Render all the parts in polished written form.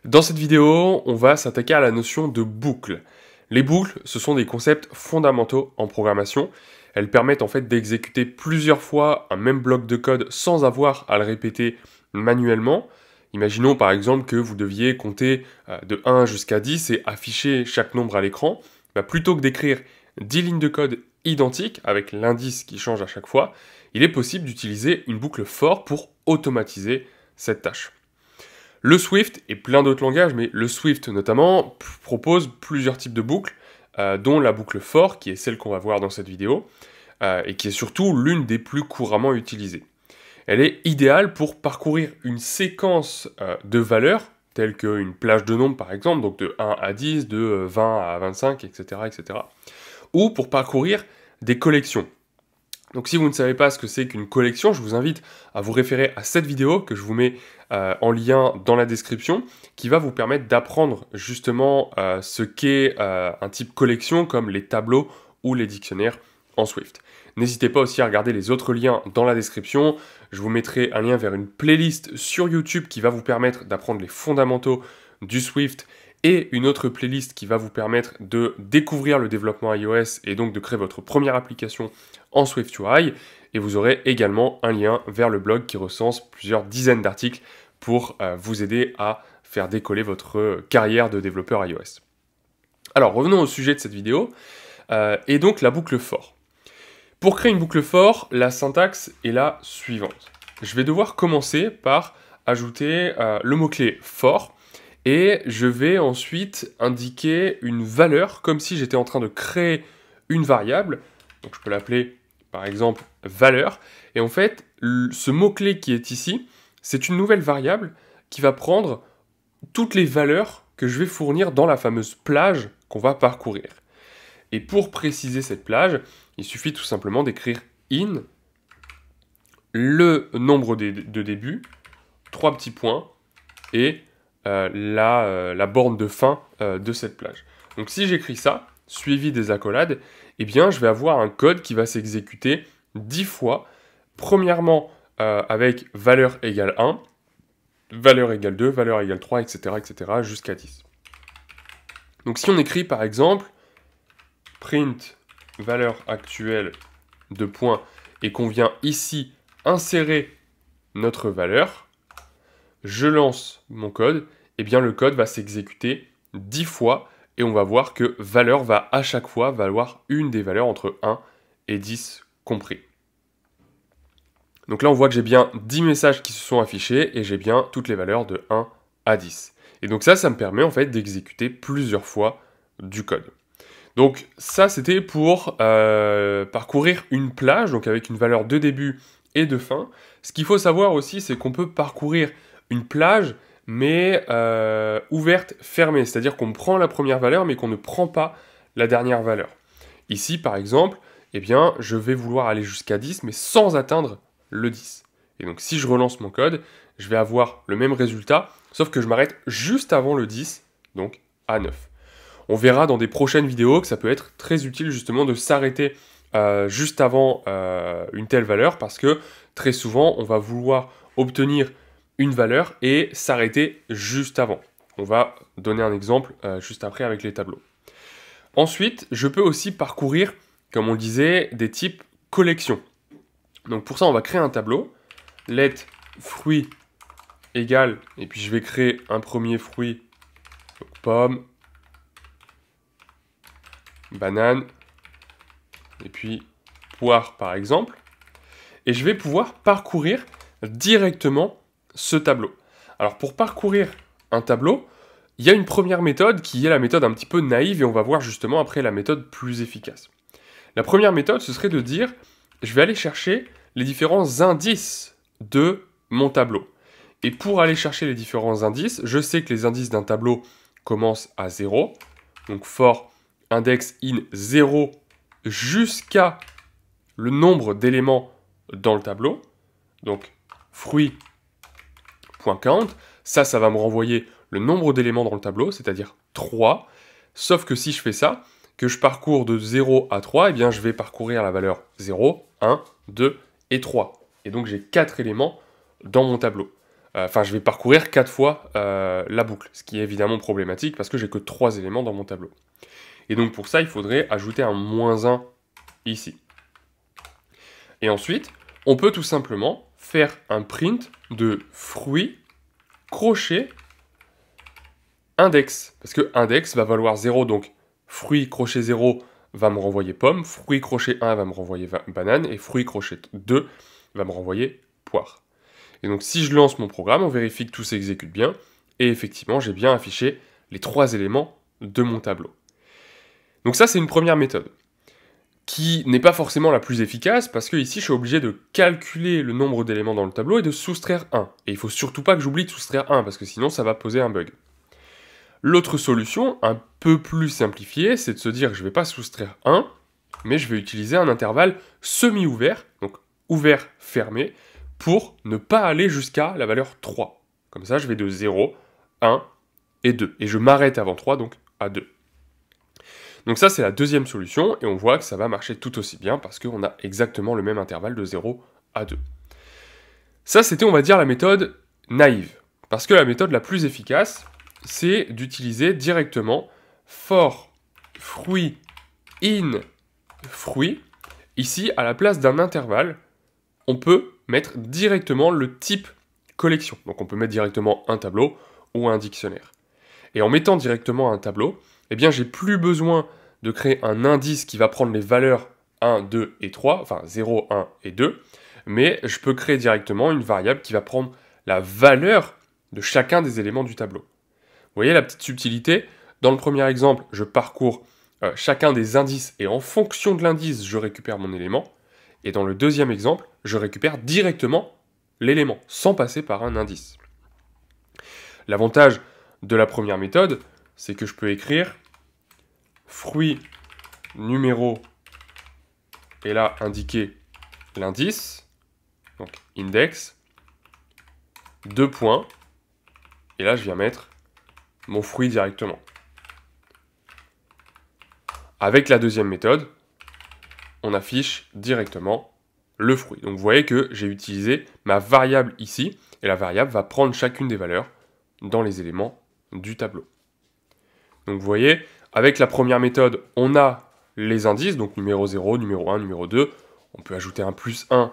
Dans cette vidéo, on va s'attaquer à la notion de boucle. Les boucles, ce sont des concepts fondamentaux en programmation. Elles permettent en fait d'exécuter plusieurs fois un même bloc de code sans avoir à le répéter manuellement. Imaginons par exemple que vous deviez compter de 1 jusqu'à 10 et afficher chaque nombre à l'écran. Plutôt que d'écrire 10 lignes de code identiques avec l'indice qui change à chaque fois, il est possible d'utiliser une boucle for pour automatiser cette tâche. Le Swift et plein d'autres langages, mais le Swift notamment, propose plusieurs types de boucles, dont la boucle for, qui est celle qu'on va voir dans cette vidéo, et qui est surtout l'une des plus couramment utilisées. Elle est idéale pour parcourir une séquence de valeurs, telles qu'une plage de nombres par exemple, donc de 1 à 10, de 20 à 25, etc., etc., ou pour parcourir des collections. Donc si vous ne savez pas ce que c'est qu'une collection, je vous invite à vous référer à cette vidéo que je vous mets en lien dans la description, qui va vous permettre d'apprendre justement ce qu'est un type collection comme les tableaux ou les dictionnaires en Swift. N'hésitez pas aussi à regarder les autres liens dans la description. Je vous mettrai un lien vers une playlist sur YouTube qui va vous permettre d'apprendre les fondamentaux du Swift et une autre playlist qui va vous permettre de découvrir le développement iOS et donc de créer votre première application en SwiftUI. Et vous aurez également un lien vers le blog qui recense plusieurs dizaines d'articles pour vous aider à faire décoller votre carrière de développeur iOS. Alors revenons au sujet de cette vidéo, et donc la boucle for. Pour créer une boucle for, la syntaxe est la suivante. Je vais devoir commencer par ajouter le mot-clé for, et je vais ensuite indiquer une valeur comme si j'étais en train de créer une variable. Donc je peux l'appeler par exemple valeur. Et en fait, ce mot-clé qui est ici, c'est une nouvelle variable qui va prendre toutes les valeurs que je vais fournir dans la fameuse plage qu'on va parcourir. Et pour préciser cette plage, il suffit tout simplement d'écrire in, le nombre de début, 3 petits points, et la borne de fin de cette plage. Donc si j'écris ça, suivi des accolades, eh bien je vais avoir un code qui va s'exécuter 10 fois. Premièrement avec valeur égale 1, valeur égale 2, valeur égale 3, etc. etc. jusqu'à 10. Donc si on écrit par exemple print valeur actuelle de points et qu'on vient ici insérer notre valeur, je lance mon code, et bien le code va s'exécuter 10 fois et on va voir que valeur va à chaque fois valoir une des valeurs entre 1 et 10 compris. Donc là on voit que j'ai bien 10 messages qui se sont affichés et j'ai bien toutes les valeurs de 1 à 10. Et donc ça me permet en fait d'exécuter plusieurs fois du code. Donc ça c'était pour parcourir une plage, donc avec une valeur de début et de fin. Ce qu'il faut savoir aussi, c'est qu'on peut parcourir une plage, mais ouverte, fermée. C'est-à-dire qu'on prend la première valeur, mais qu'on ne prend pas la dernière valeur. Ici, par exemple, eh bien, je vais vouloir aller jusqu'à 10, mais sans atteindre le 10. Et donc, si je relance mon code, je vais avoir le même résultat, sauf que je m'arrête juste avant le 10, donc à 9. On verra dans des prochaines vidéos que ça peut être très utile justement de s'arrêter juste avant une telle valeur, parce que très souvent, on va vouloir obtenir une valeur et s'arrêter juste avant. On va donner un exemple juste après avec les tableaux. Ensuite, je peux aussi parcourir, comme on le disait, des types collection. Donc pour ça, on va créer un tableau. Let fruit égale, et puis je vais créer un premier fruit, donc pomme, banane, et puis poire par exemple. Et je vais pouvoir parcourir directement ce tableau. Alors pour parcourir un tableau, il y a une première méthode qui est la méthode un petit peu naïve et on va voir justement après la méthode plus efficace. La première méthode, ce serait de dire, je vais aller chercher les différents indices de mon tableau. Et pour aller chercher les différents indices, je sais que les indices d'un tableau commencent à 0. Donc for index in 0 jusqu'à le nombre d'éléments dans le tableau. Donc fruit.count, ça va me renvoyer le nombre d'éléments dans le tableau, c'est-à-dire 3. Sauf que si je fais ça, que je parcours de 0 à 3, eh bien je vais parcourir la valeur 0, 1, 2 et 3. Et donc j'ai 4 éléments dans mon tableau. enfin je vais parcourir 4 fois la boucle, ce qui est évidemment problématique parce que j'ai que 3 éléments dans mon tableau. Et donc pour ça, il faudrait ajouter un -1 ici. Et ensuite, on peut tout simplement faire un print de fruit, crochet, index. Parce que index va valoir 0, donc fruit, crochet 0 va me renvoyer pomme, fruit, crochet 1 va me renvoyer banane, et fruit, crochet 2 va me renvoyer poire. Et donc si je lance mon programme, on vérifie que tout s'exécute bien, et effectivement, j'ai bien affiché les 3 éléments de mon tableau. Donc ça, c'est une première méthode, qui n'est pas forcément la plus efficace, parce que ici, je suis obligé de calculer le nombre d'éléments dans le tableau et de soustraire 1. Et il ne faut surtout pas que j'oublie de soustraire 1, parce que sinon, ça va poser un bug. L'autre solution, un peu plus simplifiée, c'est de se dire que je ne vais pas soustraire 1, mais je vais utiliser un intervalle semi-ouvert, donc ouvert-fermé, pour ne pas aller jusqu'à la valeur 3. Comme ça, je vais de 0, 1 et 2. Et je m'arrête avant 3, donc à 2. Donc ça, c'est la deuxième solution, et on voit que ça va marcher tout aussi bien, parce qu'on a exactement le même intervalle de 0 à 2. Ça, c'était, on va dire, la méthode naïve. Parce que la méthode la plus efficace, c'est d'utiliser directement for fruit in fruit. Ici, à la place d'un intervalle, on peut mettre directement le type collection. Donc on peut mettre directement un tableau ou un dictionnaire. Et en mettant directement un tableau, eh bien j'ai plus besoin de créer un indice qui va prendre les valeurs 1, 2 et 3, enfin 0, 1 et 2, mais je peux créer directement une variable qui va prendre la valeur de chacun des éléments du tableau. Vous voyez la petite subtilité? Dans le premier exemple, je parcours chacun des indices et en fonction de l'indice, je récupère mon élément. Et dans le deuxième exemple, je récupère directement l'élément, sans passer par un indice. L'avantage de la première méthode, c'est que je peux écrire fruit numéro, et là indiquer l'indice, donc index, 2 points, et là je viens mettre mon fruit directement. Avec la deuxième méthode, on affiche directement le fruit. Donc vous voyez que j'ai utilisé ma variable ici, et la variable va prendre chacune des valeurs dans les éléments du tableau. Donc vous voyez, avec la première méthode, on a les indices, donc numéro 0, numéro 1, numéro 2. On peut ajouter un +1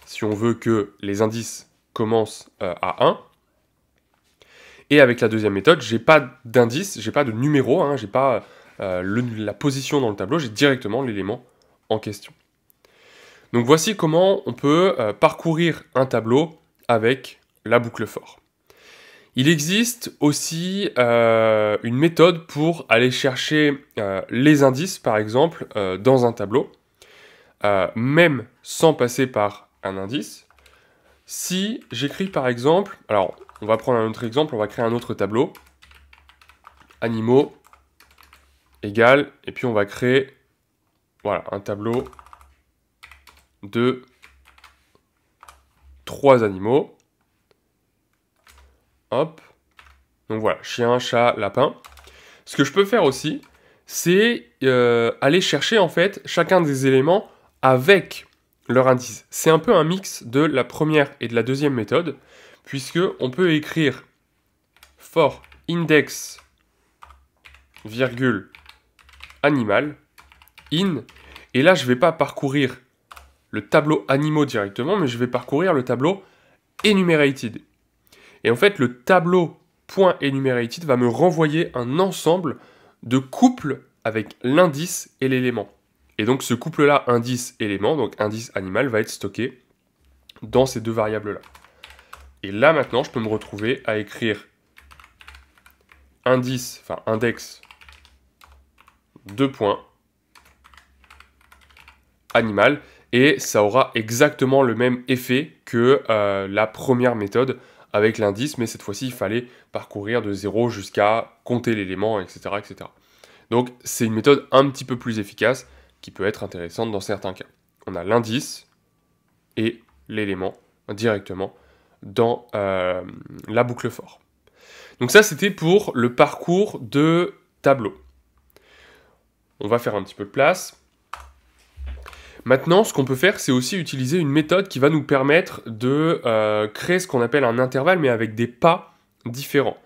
si on veut que les indices commencent à 1. Et avec la deuxième méthode, j'ai pas d'indice, j'ai pas de numéro, hein, j'ai pas la position dans le tableau, j'ai directement l'élément en question. Donc voici comment on peut parcourir un tableau avec la boucle for. Il existe aussi une méthode pour aller chercher les indices, par exemple, dans un tableau, même sans passer par un indice. Si j'écris par exemple, alors on va prendre un autre exemple, on va créer un autre tableau, animaux, égale, et puis on va créer, voilà, un tableau de 3 animaux. Hop. Donc voilà, chien, chat, lapin. Ce que je peux faire aussi, c'est aller chercher en fait chacun des éléments avec leur indice. C'est un peu un mix de la première et de la deuxième méthode, puisque on peut écrire for index, virgule, animal, in, et là je ne vais pas parcourir le tableau animaux directement, mais je vais parcourir le tableau enumerated. Et en fait, le tableau .enumerated va me renvoyer un ensemble de couples avec l'indice et l'élément. Et donc ce couple-là, indice-élément, donc indice-animal, va être stocké dans ces deux variables-là. Et là, maintenant, je peux me retrouver à écrire indice, enfin index, 2 points, animal, et ça aura exactement le même effet que la première méthode avec l'indice, mais cette fois-ci, il fallait parcourir de 0 jusqu'à compter l'élément, etc., etc. Donc, c'est une méthode un petit peu plus efficace qui peut être intéressante dans certains cas. On a l'indice et l'élément directement dans la boucle for. Donc ça, c'était pour le parcours de tableau. On va faire un petit peu de place. Maintenant, ce qu'on peut faire, c'est aussi utiliser une méthode qui va nous permettre de créer ce qu'on appelle un intervalle, mais avec des pas différents.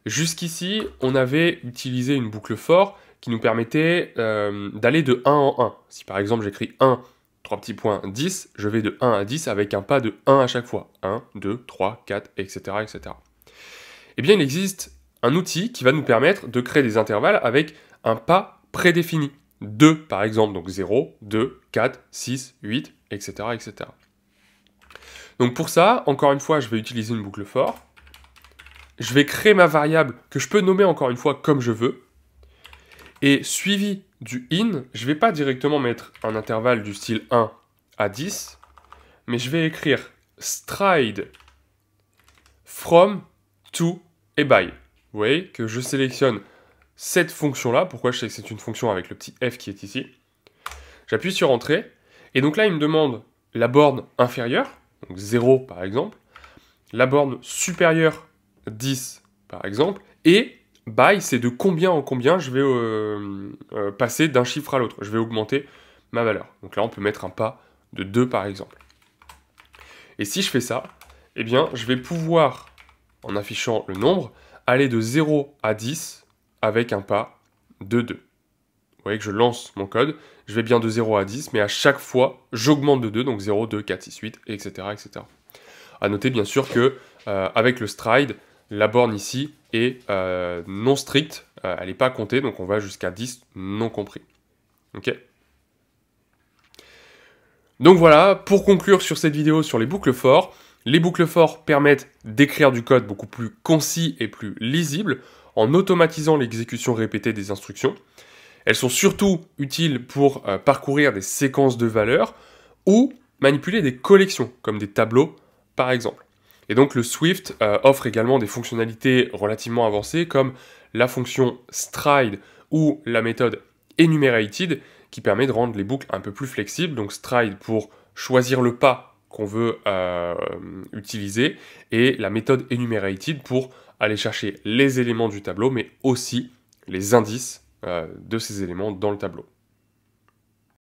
Jusqu'ici, on avait utilisé une boucle for qui nous permettait d'aller de 1 en 1. Si par exemple j'écris 1, 3 petits points, 10, je vais de 1 à 10 avec un pas de 1 à chaque fois. 1, 2, 3, 4, etc. etc. Eh bien, il existe un outil qui va nous permettre de créer des intervalles avec un pas prédéfini. 2 par exemple, donc 0, 2, 4, 6, 8, etc. etc. Donc pour ça, encore une fois, je vais utiliser une boucle for. Je vais créer ma variable que je peux nommer encore une fois comme je veux. Et suivi du in, je ne vais pas directement mettre un intervalle du style 1 à 10, mais je vais écrire stride from, to et by. Vous voyez que je sélectionne cette fonction-là. Pourquoi je sais que c'est une fonction avec le petit f qui est ici? J'appuie sur Entrée, et donc là, il me demande la borne inférieure, donc 0 par exemple, la borne supérieure, 10 par exemple, et by, c'est de combien en combien je vais passer d'un chiffre à l'autre. Je vais augmenter ma valeur. Donc là, on peut mettre un pas de 2 par exemple. Et si je fais ça, eh bien, je vais pouvoir, en affichant le nombre, aller de 0 à 10 avec un pas de 2. Vous voyez que je lance mon code, je vais bien de 0 à 10, mais à chaque fois, j'augmente de 2, donc 0, 2, 4, 6, 8, etc. etc. A noter bien sûr que avec le stride, la borne ici est non stricte, elle n'est pas comptée, donc on va jusqu'à 10 non compris. Ok. Donc voilà, pour conclure sur cette vidéo sur les boucles for, les boucles for permettent d'écrire du code beaucoup plus concis et plus lisible en automatisant l'exécution répétée des instructions. Elles sont surtout utiles pour parcourir des séquences de valeurs ou manipuler des collections, comme des tableaux par exemple. Et donc le Swift offre également des fonctionnalités relativement avancées comme la fonction stride ou la méthode enumerated qui permet de rendre les boucles un peu plus flexibles. Donc stride pour choisir le pas qu'on veut utiliser et la méthode enumerated pour aller chercher les éléments du tableau mais aussi les indices de ces éléments dans le tableau.